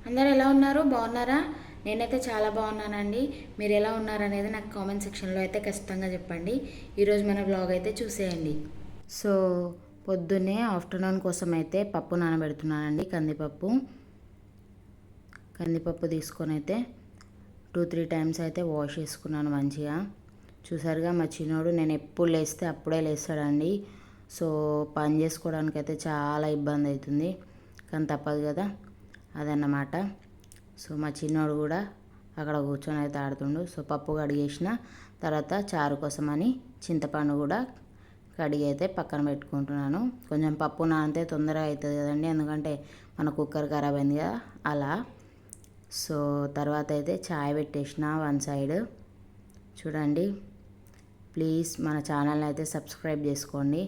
అందరు ఎలా ఉన్నారు? బాగున్నారా? నేనైతే చాలా బాగున్నానండి. మీరు ఎలా ఉన్నారనేది నాకు కామెంట్ సెక్షన్లో అయితే ఖచ్చితంగా చెప్పండి. ఈరోజు మన బ్లాగ్ అయితే చూసేయండి. సో పొద్దున్నే ఆఫ్టర్నూన్ కోసం అయితే పప్పు నానబెడుతున్నానండి. కందిపప్పు తీసుకొని అయితే 2-3 టైమ్స్ అయితే వాష్ చేసుకున్నాను మంచిగా. చూసారుగా మా చిన్నోడు నేను ఎప్పుడు లేస్తే అప్పుడే లేస్తాడండి. సో పని చేసుకోవడానికి అయితే చాలా ఇబ్బంది అవుతుంది, కానీ తప్పదు కదా, అదన్నమాట. సో మా చిన్నోడు కూడా అక్కడ కూర్చొని అయితే ఆడుతుండు. సో పప్పు కడిగేసిన తర్వాత చారు కోసమని చింతపండు కూడా కడిగి అయితే పక్కన పెట్టుకుంటున్నాను. కొంచెం పప్పు నానితే తొందరగా అవుతుంది కదండి, ఎందుకంటే మన కుక్కర్ ఖరాబ్ అయింది కదా అలా. సో తర్వాత అయితే చాయ్ పెట్టేసిన వన్ సైడ్. చూడండి, ప్లీజ్ మన ఛానల్ని అయితే సబ్స్క్రైబ్ చేసుకోండి.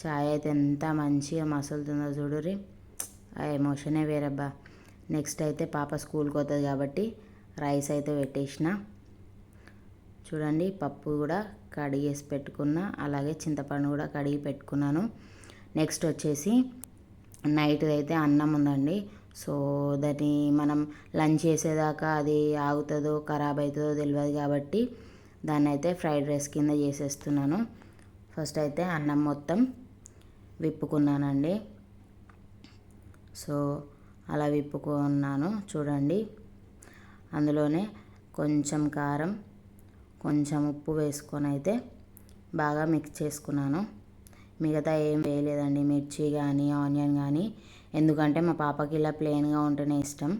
చాయ్ అయితే ఎంత మంచిగా మసులుతుందో చూడుర్రి, ఆ ఎమోషనే వేరబ్బా. నెక్స్ట్ అయితే పాప స్కూల్కి పోతుంది కాబట్టి రైస్ అయితే పెట్టేసిన. చూడండి, పప్పు కూడా కడిగేసి పెట్టుకున్న, అలాగే చింతపండు కూడా కడిగి పెట్టుకున్నాను. నెక్స్ట్ వచ్చేసి నైట్ అయితే అన్నం ఉందండి. సో దాన్ని మనం లంచ్ చేసేదాకా అది ఆగుతుందో ఖరాబ్ అవుతుందో తెలియదు కాబట్టి దాన్ని అయితే ఫ్రైడ్ రైస్ కింద చేసేస్తున్నాను. ఫస్ట్ అయితే అన్నం మొత్తం విప్పుకున్నానండి. సో అలా విప్పుకున్నాను. చూడండి, అందులోనే కొంచెం కారం, కొంచెం ఉప్పు వేసుకొని అయితే బాగా మిక్స్ చేసుకున్నాను. మిగతా ఏం వేయలేదండి, మిర్చి కానీ ఆనియన్ కానీ, ఎందుకంటే మా పాపకి ఇలా ప్లెయిన్గా ఉంటేనే ఇష్టం.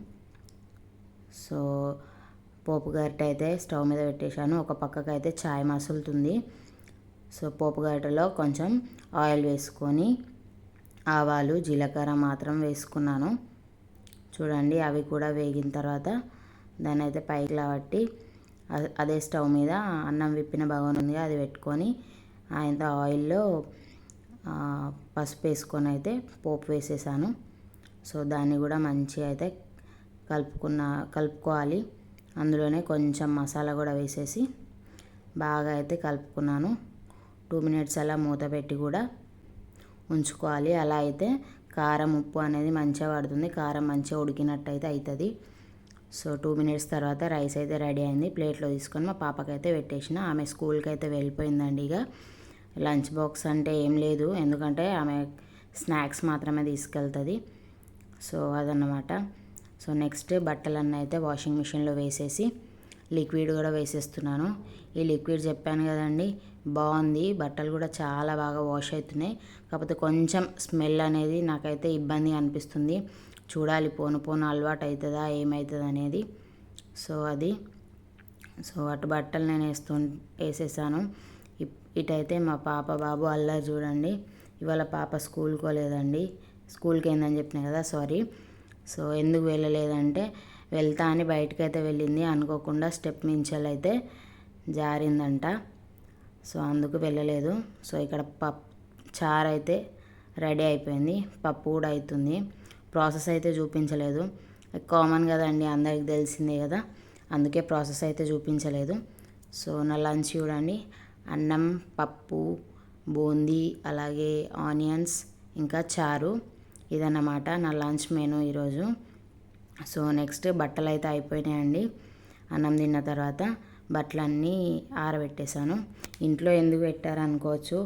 సో పోపు గరిటె అయితే స్టవ్ మీద పెట్టేశాను. ఒక పక్కకు అయితే చాయ్ మసులుతుంది. సో పోపు గరిటెలో కొంచెం ఆయిల్ వేసుకొని ఆవాలు జీలకర్ర మాత్రం వేసుకున్నాను. చూడండి, అవి కూడా వేగిన తర్వాత దాన్ని అయితే పైకి లాబట్టి అదే స్టవ్ మీద అన్నం విప్పిన బగోన్ ఉంది అది పెట్టుకొని ఆయన ఆయిల్లో పసుపు వేసుకొని అయితే పోపు వేసేసాను. సో దాన్ని కూడా మంచిగా అయితే కలుపుకోవాలి. అందులోనే కొంచెం మసాలా కూడా వేసేసి బాగా అయితే కలుపుకున్నాను. 2 మినిట్స్ అలా మూత పెట్టి కూడా ఉంచుకోవాలి. అలా అయితే కారం ఉప్పు అనేది మంచిగా పడుతుంది, కారం మంచిగా ఉడికినట్టు అయితే అవుతుంది. సో 2 మినిట్స్ తర్వాత రైస్ అయితే రెడీ అయింది. ప్లేట్లో తీసుకొని మా పాపకైతే పెట్టేసిన. ఆమె స్కూల్కి అయితే వెళ్ళిపోయిందండి. ఇక లంచ్ బాక్స్ అంటే ఏం లేదు, ఎందుకంటే ఆమె స్నాక్స్ మాత్రమే తీసుకెళ్తుంది. సో అదన్నమాట. సో నెక్స్ట్ బట్టలన్నీ అయితే వాషింగ్ మిషన్లో వేసేసి లిక్విడ్ కూడా వేసేస్తున్నాను. ఈ లిక్విడ్ చెప్పాను కదండి, బాగుంది, బట్టలు కూడా చాలా బాగా వాష్ అవుతున్నాయి. కాకపోతే కొంచెం స్మెల్ అనేది నాకైతే ఇబ్బంది అనిపిస్తుంది. చూడాలి పోను పోను అలవాటు అవుతుందా ఏమవుతుంది అనేది. సో అది అటు బట్టలు నేను వేసేసాను. ఇటైతే మా పాప బాబు అల్లరి చూడండి. ఇవాళ పాప స్కూల్కి పోలేదండి, స్కూల్కి ఏందని చెప్పినా కదా, సారీ. సో ఎందుకు వెళ్ళలేదంటే వెళ్తా అని బయటకైతే వెళ్ళింది, అనుకోకుండా స్టెప్ మించలైతే జారిందంట. సో అందుకు వెళ్ళలేదు. సో ఇక్కడ చారు అయితే రెడీ అయిపోయింది, పప్పు కూడా అవుతుంది. ప్రాసెస్ అయితే చూపించలేదు, కామన్ కదండి, అందరికి తెలిసిందే కదా, అందుకే ప్రాసెస్ అయితే చూపించలేదు. సో నా లంచ్ చూడండి, అన్నం, పప్పు, బూందీ, అలాగే ఆనియన్స్, ఇంకా చారు, ఇదన్నమాట నా లంచ్ మెనూ ఈరోజు. సో నెక్స్ట్ బట్టలు అయితే అయిపోయినాయండి. అన్నం తిన్న తర్వాత బట్టలన్నీ ఆరబెట్టేశాను. ఇంట్లో ఎందుకు పెట్టారనుకోవచ్చు,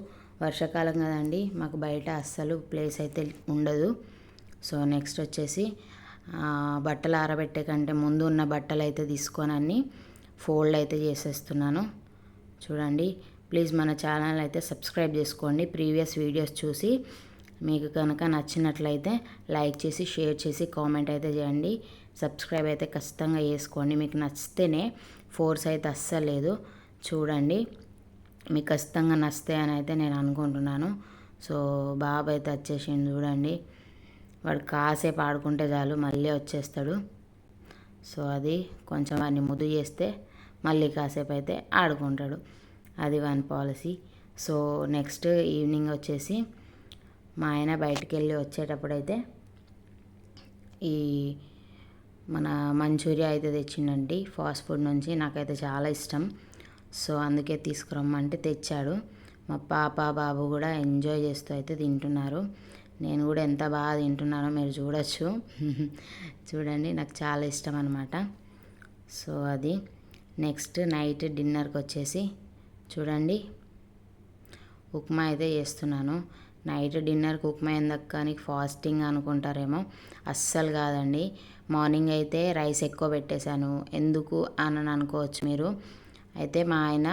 వర్షాకాలం కదండి, మాకు బయట అస్సలు ప్లేస్ అయితే ఉండదు. సో నెక్స్ట్ వచ్చేసి బట్టలు ఆరబెట్టే కంటే ముందు ఉన్న బట్టలు అయితే తీసుకొని అన్నీ ఫోల్డ్ అయితే చేసేస్తున్నాను. చూడండి, ప్లీజ్ మన ఛానల్ అయితే సబ్స్క్రైబ్ చేసుకోండి. ప్రీవియస్ వీడియోస్ చూసి మీకు కనుక నచ్చినట్లయితే లైక్ చేసి షేర్ చేసి కామెంట్ అయితే చేయండి. సబ్స్క్రైబ్ అయితే ఖచ్చితంగా చేసుకోండి, మీకు నచ్చితేనే, ఫోర్స్ అయితే అస్సలు లేదు. చూడండి, మీకు ఖచ్చితంగా నచ్చుతాయని అయితే నేను అనుకుంటున్నాను. సో బాబు అయితే వచ్చేసిండు చూడండి, వాడు కాసేపు ఆడుకుంటే చాలు మళ్ళీ వచ్చేస్తాడు. సో అది కొంచెం వాడిని ముద్దు చేస్తే మళ్ళీ కాసేపు అయితే ఆడుకుంటాడు, అది వాని పాలసీ. సో నెక్స్ట్ ఈవినింగ్ వచ్చేసి మా ఆయన బయటికి వెళ్ళి వచ్చేటప్పుడైతే ఈ మన మంచూరియా అయితే తెచ్చిండండి ఫాస్ట్ ఫుడ్ నుంచి, నాకైతే చాలా ఇష్టం. సో అందుకే తీసుకురమ్మంటే తెచ్చాడు. మా పాప బాబు కూడా ఎంజాయ్ చేస్తూ అయితే తింటున్నారు. నేను కూడా ఎంత బాగా తింటున్నానో మీరు చూడొచ్చు. చూడండి, నాకు చాలా ఇష్టం అన్నమాట. సో అది నెక్స్ట్ నైట్ డిన్నర్కి వచ్చేసి చూడండి, ఉప్మా అయితే చేస్తున్నాను. నైట్ డిన్నర్కి ఉప్మా ఎందుకు కానీ ఫాస్టింగ్ అనుకుంటారేమో, అస్సలు కాదండి. మార్నింగ్ అయితే రైస్ ఎక్కువ పెట్టేశాను, ఎందుకు అని అనుకోవచ్చు మీరు. అయితే మా ఆయన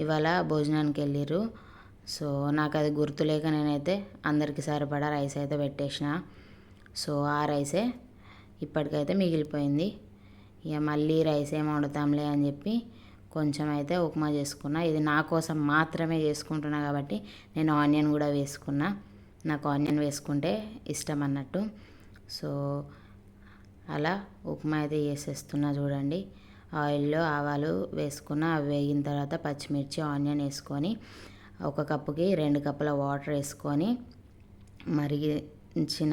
ఇవాళ భోజనానికి వెళ్ళిర్రు. సో నాకు అది గుర్తులేక నేనైతే అందరికీ సరిపడా రైస్ అయితే పెట్టేసిన. సో ఆ రైసే ఇప్పటికైతే మిగిలిపోయింది. ఇక మళ్ళీ రైస్ ఏం వండుతాంలే అని చెప్పి కొంచెం అయితే ఉప్మా చేసుకున్నా. ఇది నా కోసం మాత్రమే చేసుకుంటున్నా కాబట్టి నేను ఆనియన్ కూడా వేసుకున్నా. నాకు ఆనియన్ వేసుకుంటే ఇష్టం అన్నట్టు. సో అలా ఉప్మా అయితే చేసేస్తున్నా చూడండి. ఆయిల్లో ఆవాలు వేసుకున్న, అవి వేగిన తర్వాత పచ్చిమిర్చి ఆనియన్ వేసుకొని ఒక కప్పుకి 2 కప్పుల వాటర్ వేసుకొని మరిగించిన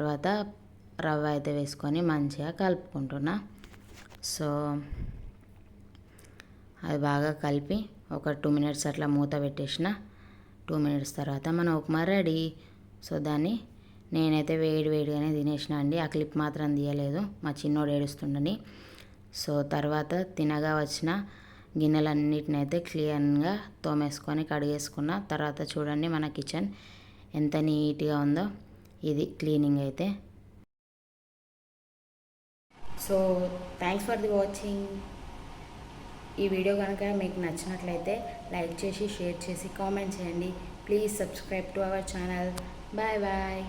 తర్వాత రవ్వ అయితే వేసుకొని మంచిగా కలుపుకుంటున్నా. సో అది బాగా కలిపి ఒక 2 మినిట్స్ అట్లా మూత పెట్టేసిన. 2 మినిట్స్ తర్వాత మన ఉప్మా రెడీ. సో దాన్ని నేనైతే వేడిగానే తినేసిన అండి. ఆ క్లిప్ మాత్రం తీయలేదు, మా చిన్నోడు ఏడుస్తుండని. సో తర్వాత తినగా వచ్చిన గిన్నెలన్నిటిని అయితే క్లీన్గా తోమేసుకొని కడిగేసుకున్న తర్వాత చూడండి మన కిచెన్ ఎంత నీట్గా ఉందో. ఇది క్లీనింగ్ అయితే. So thanks for the watching. ఈ వీడియో కనుక మీకు నచ్చినట్లయితే లైక్ చేసి, షేర్ చేసి, కామెంట్ చేయండి. Please subscribe to our channel. Bye bye.